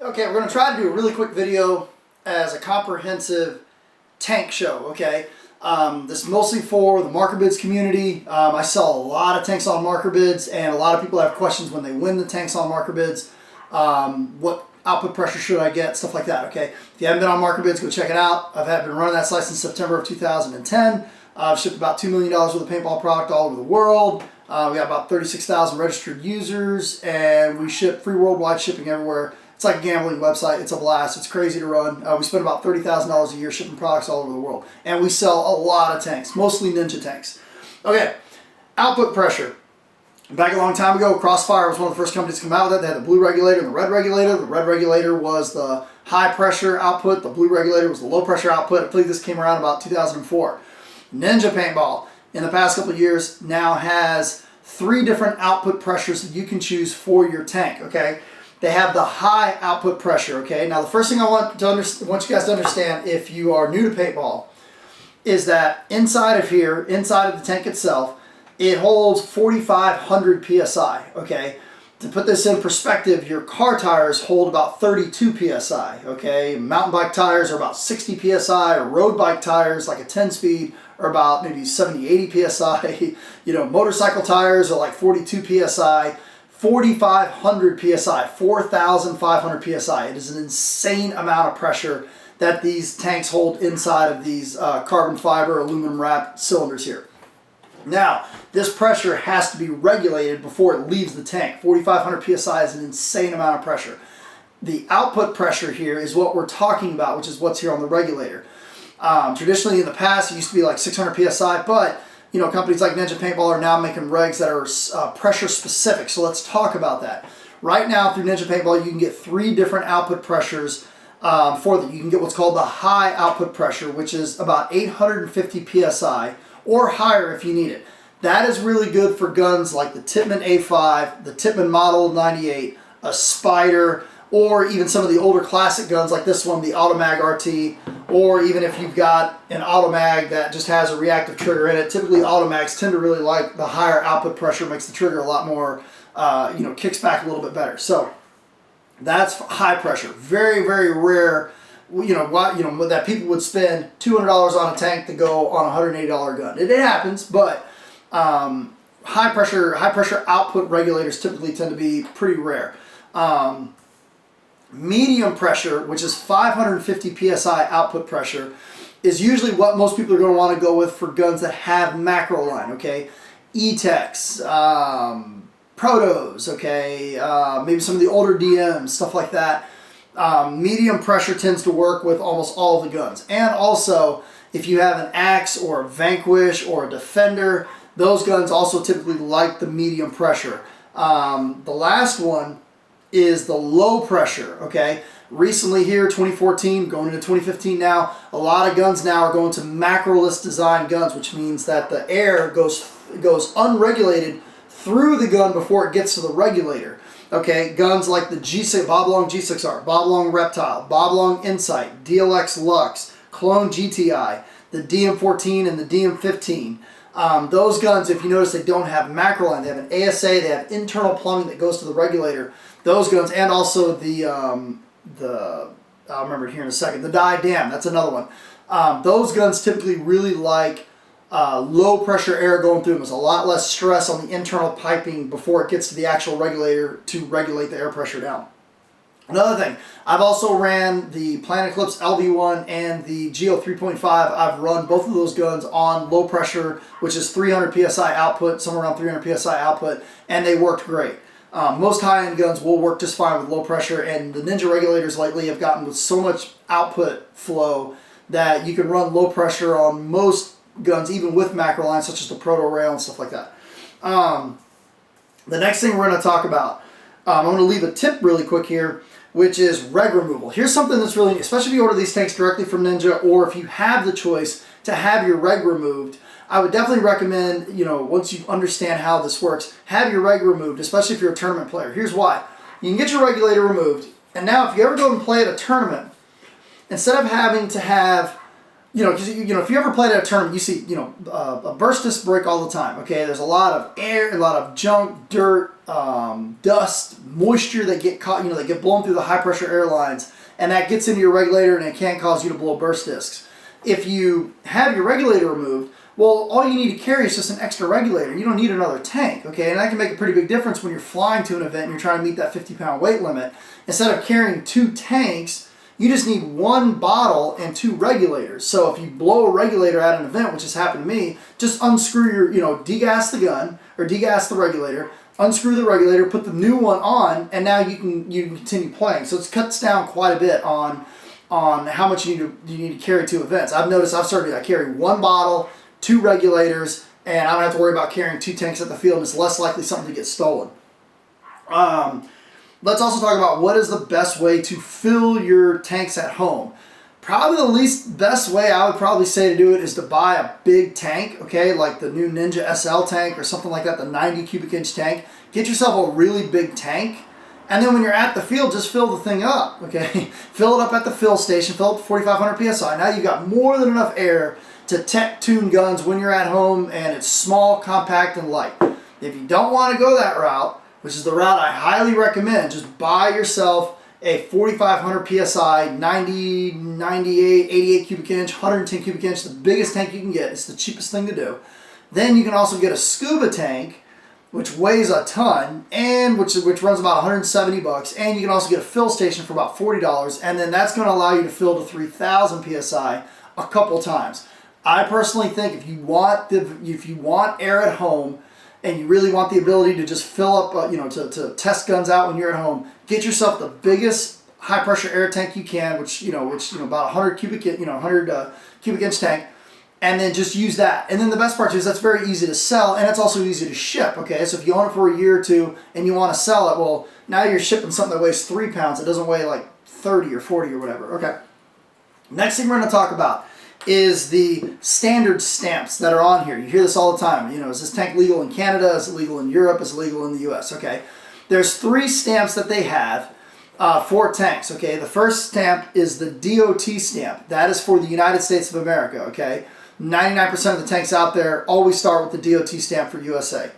Okay, we're going to try to do a really quick video as a comprehensive tank show, okay? This is mostly for the marker bids community. I sell a lot of tanks on marker bids, and a lot of people have questions when they win the tanks on marker bids. What output pressure should I get, stuff like that, okay? If you haven't been on marker bids, go check it out. I've been running that site since September of 2010. I've shipped about $2 million worth of paintball product all over the world. We got about 36,000 registered users, and we ship free worldwide shipping everywhere. It's like a gambling website. It's a blast. It's crazy to run. We spend about $30,000 a year shipping products all over the world. And we sell a lot of tanks, mostly Ninja tanks. Okay, output pressure. Back a long time ago, Crossfire was one of the first companies to come out with it. They had the blue regulator and the red regulator. The red regulator was the high pressure output. The blue regulator was the low pressure output. I believe this came around about 2004. Ninja Paintball, in the past couple of years, now has 3 different output pressures that you can choose for your tank, okay? They have the high output pressure, okay? Now the first thing I want you guys to understand, if you are new to paintball, is that inside of here, inside of the tank itself, it holds 4,500 PSI, okay? To put this in perspective, your car tires hold about 32 PSI, okay? Mountain bike tires are about 60 PSI, or road bike tires, like a 10-speed, are about maybe 70, 80 PSI. You know, motorcycle tires are like 42 PSI. 4,500 PSI, 4,500 PSI. It is an insane amount of pressure that these tanks hold inside of these carbon fiber aluminum wrapped cylinders here. Now, this pressure has to be regulated before it leaves the tank. 4,500 PSI is an insane amount of pressure. The output pressure here is what we're talking about, which is what's here on the regulator. Traditionally in the past, it used to be like 600 PSI, but you know, companies like Ninja Paintball are now making regs that are pressure specific. So let's talk about that. Right now through Ninja Paintball, you can get 3 different output pressures for that. You can get what's called the high output pressure, which is about 850 PSI or higher if you need it. That is really good for guns like the Tippmann A5, the Tippmann Model 98, a Spider, or even some of the older classic guns like this one, the Automag RT, or even if you've got an Automag that just has a reactive trigger in it. Typically Automags tend to really like the higher output pressure, makes the trigger a lot more, kicks back a little bit better. So that's high pressure. Very, very rare, that people would spend $200 on a tank to go on a $180 gun. It happens, but high pressure output regulators typically tend to be pretty rare. Medium pressure, which is 550 PSI output pressure, is usually what most people are going to want to go with for guns that have macro line, okay? E-Techs, Protos, okay? Maybe some of the older DMs, stuff like that. Medium pressure tends to work with almost all of the guns. And also, if you have an Axe or a Vanquish or a Defender, those guns also typically like the medium pressure. The last one is the low pressure, okay? Recently here, 2014, going into 2015 now, a lot of guns now are going to macroless design guns, which means that the air goes unregulated through the gun before it gets to the regulator. Okay, guns like the G6, Bob Long G6R, Bob Long Reptile, Bob Long Insight, DLX Lux, Clone GTI, the DM14 and the DM15. Those guns, if you notice, they don't have macro line. They have an ASA, they have internal plumbing that goes to the regulator. Those guns, and also I'll remember it here in a second, the Diadem, that's another one. Those guns typically really like low pressure air going through them. There's a lot less stress on the internal piping before it gets to the actual regulator to regulate the air pressure down. Another thing, I've also ran the Planet Eclipse LV1 and the Geo 3.5. I've run both of those guns on low pressure, which is 300 PSI output, somewhere around 300 PSI output, and they worked great. Most high-end guns will work just fine with low pressure, and the Ninja regulators lately have gotten with so much output flow that you can run low pressure on most guns, even with macro lines, such as the Proto Rail and stuff like that. The next thing we're going to talk about, I'm going to leave a tip really quick here, which is reg removal. Here's something that's really, especially if you order these tanks directly from Ninja, or if you have the choice to have your reg removed, I would definitely recommend, once you understand how this works, have your reg removed, especially if you're a tournament player. Here's why. You can get your regulator removed, and now if you ever go and play at a tournament, instead of having to have because if you ever played at a tournament, you see, a burst disc break all the time. Okay, there's a lot of air, a lot of junk, dirt, dust, moisture that get caught, that get blown through the high pressure air lines, and that gets into your regulator and it can cause you to blow burst discs. If you have your regulator removed, well, all you need to carry is just an extra regulator. You don't need another tank, okay? And that can make a pretty big difference when you're flying to an event and you're trying to meet that 50-pound weight limit. Instead of carrying 2 tanks, you just need 1 bottle and 2 regulators. So if you blow a regulator at an event, which has happened to me, just unscrew your, degas the gun or degas the regulator, unscrew the regulator, put the new one on, and now you can continue playing. So it cuts down quite a bit on how much you need to carry to events. I've noticed I carry 1 bottle, 2 regulators, and I don't have to worry about carrying 2 tanks at the field, and it's less likely something to get stolen. Let's also talk about what is the best way to fill your tanks at home. Probably the least best way I would probably say to do it is to buy a big tank, okay, like the new Ninja SL tank or something like that, the 90 cubic inch tank. Get yourself a really big tank, and then when you're at the field, just fill the thing up, okay? Fill it up at the fill station, fill up to 4,500 PSI. Now you've got more than enough air to tech tune guns when you're at home, and it's small, compact, and light. If you don't want to go that route, which is the route I highly recommend, just buy yourself a 4,500 PSI, 90, 98, 88 cubic inch, 110 cubic inch, the biggest tank you can get. It's the cheapest thing to do. Then you can also get a scuba tank, which weighs a ton, and which runs about 170 bucks, and you can also get a fill station for about $40, and then that's going to allow you to fill to 3,000 PSI a couple times. I personally think if you want air at home and you really want the ability to just fill up, to test guns out when you're at home, get yourself the biggest high pressure air tank you can, which about 100 cubic inch tank, and then just use that. And then the best part is that's very easy to sell, and it's also easy to ship. Okay, so if you own it for a year or 2 and you want to sell it, well, now you're shipping something that weighs 3 pounds. It doesn't weigh like 30 or 40 or whatever. Okay. Next thing we're going to talk about is the standard stamps that are on here. You hear this all the time. Is this tank legal in Canada? Is it legal in Europe? Is it legal in the US? Okay. There's 3 stamps that they have for tanks. Okay. The first stamp is the DOT stamp. That is for the United States of America. Okay. 99% of the tanks out there always start with the DOT stamp for USA.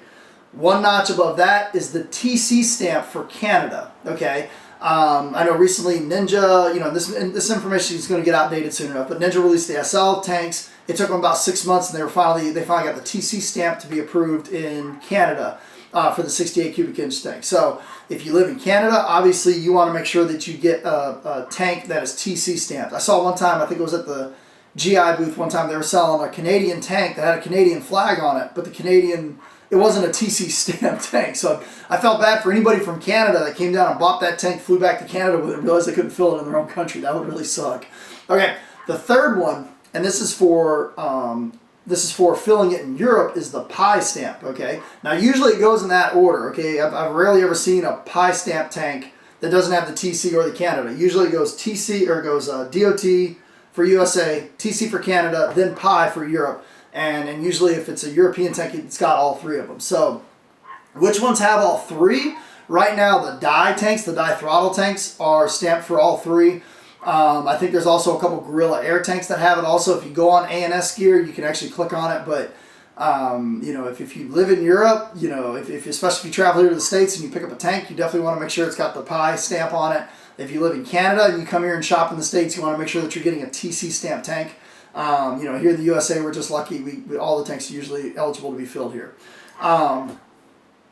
1 notch above that is the TC stamp for Canada. Okay. I know recently Ninja, this information is going to get outdated soon enough, but Ninja released the SL tanks. It took them about 6 months, and they finally got the TC stamp to be approved in Canada for the 68 cubic inch tank. So if you live in Canada, obviously you want to make sure that you get a tank that is TC stamped. I saw one time, I think it was at the GI booth one time, they were selling a Canadian tank that had a Canadian flag on it, but it wasn't a TC stamp tank. So I felt bad for anybody from Canada that came down and bought that tank, flew back to Canada with it, and realized they couldn't fill it in their own country. That would really suck. Okay, the third one, and this is for filling it in Europe, is the PI stamp. Okay, now usually it goes in that order. Okay, I've rarely ever seen a PI stamp tank that doesn't have the TC or the Canada. Usually it goes TC or it goes DOT for USA, TC for Canada, then PI for Europe. And usually if it's a European tank, it's got all 3 of them. So which ones have all 3? Right now the die tanks, the die throttle tanks, are stamped for all 3. I think there's also a couple Gorilla Air tanks that have it also. If you go on ANS gear, you can actually click on it. But if you live in Europe, especially if you travel here to the States and you pick up a tank, you definitely want to make sure it's got the PI stamp on it. If you live in Canada and you come here and shop in the States, you want to make sure that you're getting a TC stamp tank. Here in the USA, we're just lucky. All the tanks are usually eligible to be filled here.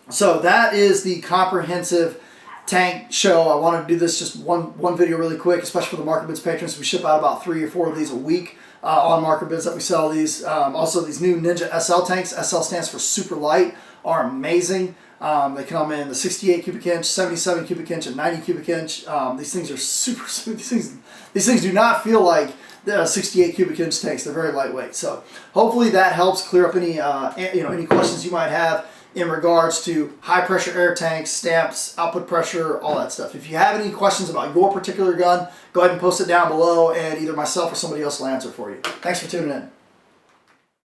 So that is the comprehensive tank show. I wanted to do this just one video really quick, especially for the Market Bids patrons. We ship out about 3 or 4 of these a week on Market Bids that we sell these. Also, these new Ninja SL tanks. SL stands for super light. Are amazing. They come in the 68 cubic inch, 77 cubic inch, and 90 cubic inch. These things are super. These things do not feel like the 68 cubic inch tanks. They're very lightweight. So hopefully that helps clear up any questions you might have in regards to high pressure air tanks, stamps, output pressure, all that stuff. If you have any questions about your particular gun, go ahead and post it down below, and either myself or somebody else will answer for you. Thanks for tuning in.